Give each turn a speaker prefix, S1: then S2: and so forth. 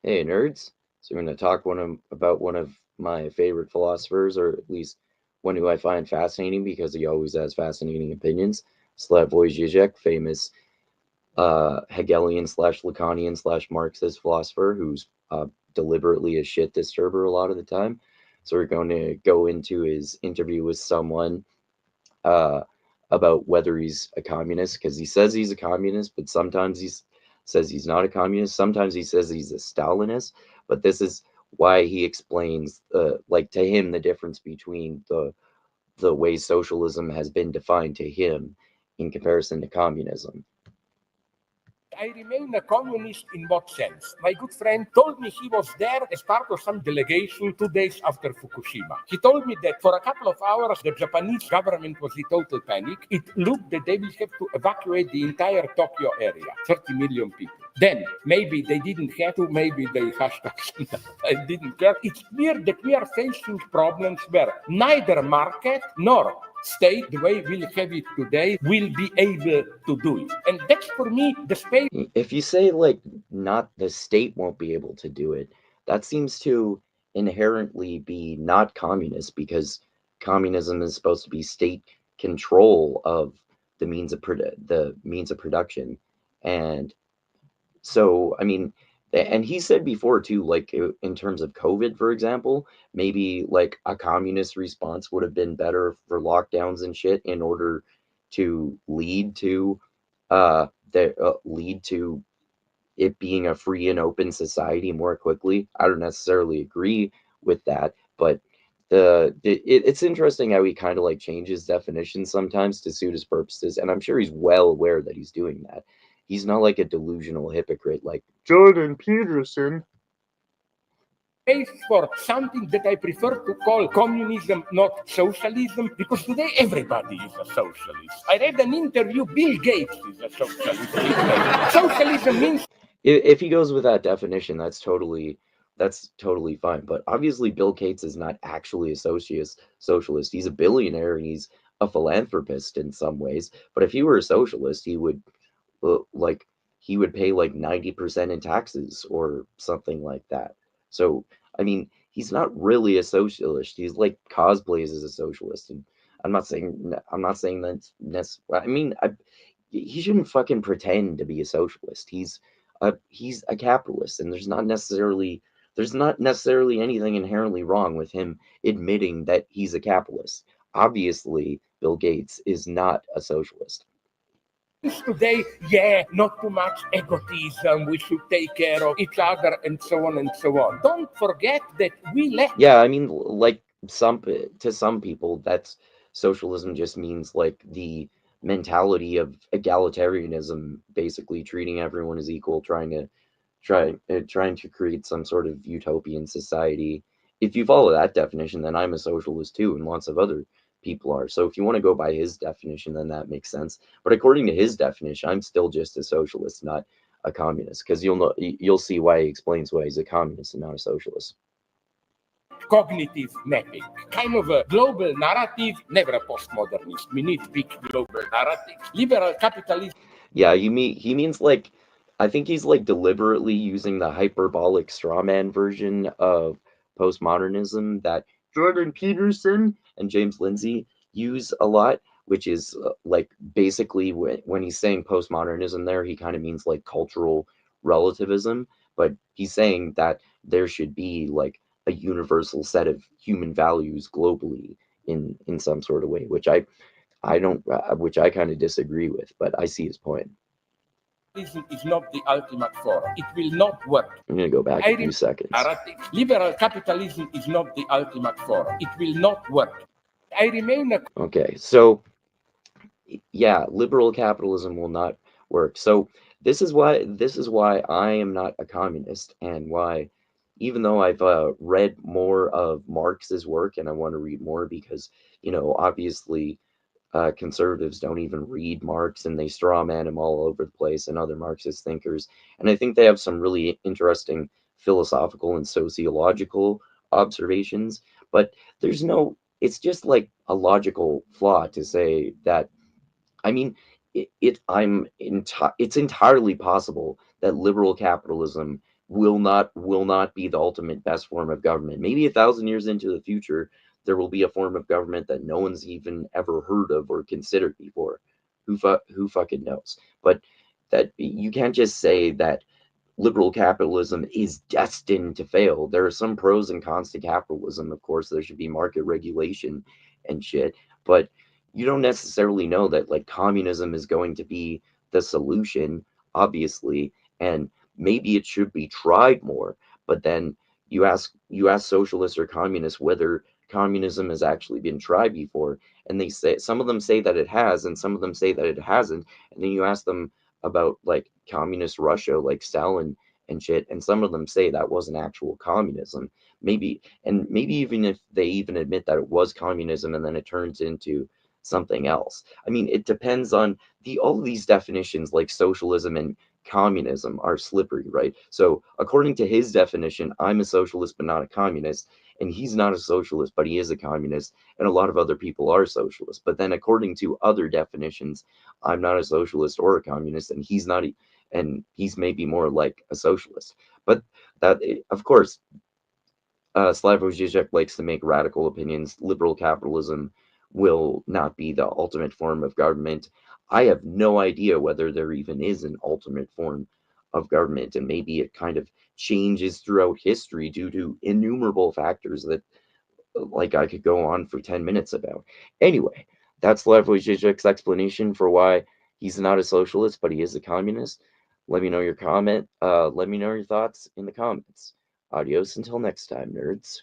S1: Hey, nerds. So we're going to talk about one of my favorite philosophers, or at least one who I find fascinating because he always has fascinating opinions. Slavoj Zizek, famous Hegelian slash Lacanian slash Marxist philosopher who's deliberately a shit disturber a lot of the time. So we're going to go into his interview with someone uh, about whether he's a communist because he says he's a communist, but sometimes he says he's not a communist. Sometimes he says he's a Stalinist. But this is why he explains, like to him, the difference between the way socialism has been defined to him in comparison to communism.
S2: I remain a communist in what sense? My good friend told me he was there as part of some delegation 2 days after Fukushima. He told me that for a couple of hours, the Japanese government was in total panic. It looked that they will have to evacuate the entire Tokyo area, 30 million people. Then, maybe they didn't have to, maybe they hashtag I didn't care. It's clear that we are facing problems where neither market nor state, the way we'll have it today, will be able to do it. And that's for me the space.
S1: If you say like not the state won't be able to do it, that seems to inherently be not communist because communism is supposed to be state control of the means of production. And so, I mean, and he said before too, like in terms of COVID, for example, maybe like a communist response would have been better for lockdowns and shit in order to lead to it being a free and open society more quickly. I don't necessarily agree with that, but it's interesting how he kind of like changes definitions sometimes to suit his purposes, and I'm sure he's well aware that he's doing that. He's not like a delusional hypocrite like Jordan Peterson.
S2: Space for something that I prefer to call communism, not socialism, because today everybody is a socialist. I read an interview, Bill Gates is a socialist. Socialism means
S1: If he goes with that definition, that's totally fine. But obviously, Bill Gates is not actually a socialist. He's a billionaire and he's a philanthropist in some ways. But if he were a socialist, like he would pay like 90% in taxes or something like that. So I mean, he's not really a socialist. He's like cosplays as a socialist, and I'm not saying that's. I mean, he shouldn't fucking pretend to be a socialist. He's a capitalist, and there's not necessarily anything inherently wrong with him admitting that he's a capitalist. Obviously, Bill Gates is not a socialist.
S2: today, not too much egotism, we should take care of each other, and so on and so on. Don't forget that we let.
S1: Yeah, I mean, like some people, that's socialism just means like the mentality of egalitarianism, basically treating everyone as equal, trying to create some sort of utopian society. If you follow that definition, then I'm a socialist too, and lots of other people are. So if you want to go by his definition, then that makes sense. But according to his definition, I'm still just a socialist, not a communist, because you'll see why he explains why he's a communist and not a socialist.
S2: Cognitive mapping, kind of a global narrative, never a postmodernist. We need big global narratives. Liberal capitalism.
S1: Yeah, he means like I think he's like deliberately using the hyperbolic strawman version of postmodernism that Jordan Peterson and James Lindsay use a lot, which is like basically when he's saying postmodernism there, he kind of means like cultural relativism, but he's saying that there should be like a universal set of human values globally in some sort of way, I don't, which I kind of disagree with, but I see his point.
S2: Is not the ultimate form. It will not work.
S1: I'm going to go back a few seconds.
S2: Liberal capitalism is not the ultimate form. It will not work. I remain a.
S1: Okay, so yeah, liberal capitalism will not work. So this is why I am not a communist, and why, even though I've read more of Marx's work, and I want to read more because obviously conservatives don't even read Marx and they straw man him all over the place, and other Marxist thinkers. And I think they have some really interesting philosophical and sociological observations. But it's just like a logical flaw to say that. I mean, it's entirely possible that liberal capitalism will not be the ultimate best form of government. Maybe 1,000 years into the future, there will be a form of government that no one's even ever heard of or considered before. Who fucking knows? But that you can't just say that liberal capitalism is destined to fail. There are some pros and cons to capitalism. Of course, there should be market regulation and shit, but you don't necessarily know that like communism is going to be the solution, obviously, and maybe it should be tried more. But then you ask socialists or communists whether communism has actually been tried before, and they say some of them say that it has, and some of them say that it hasn't. And then you ask them about like communist Russia, like Stalin and shit, and some of them say that wasn't actual communism. Maybe even if they even admit that it was communism and then it turns into something else. I mean, it depends on all of these definitions like socialism and communism are slippery, right? So according to his definition, I'm a socialist but not a communist, and he's not a socialist but he is a communist, and a lot of other people are socialists. But then according to other definitions, I'm not a socialist or a communist, and he's not, and he's maybe more like a socialist. But that, of course, Slavoj Zizek likes to make radical opinions. Liberal capitalism will not be the ultimate form of government. I have no idea whether there even is an ultimate form of government, and maybe it kind of changes throughout history due to innumerable factors that like I could go on for 10 minutes about. Anyway, that's Slavoj Zizek's explanation for why he's not a socialist, but he is a communist. Let me know your comment. Let me know your thoughts in the comments. Adios until next time, nerds.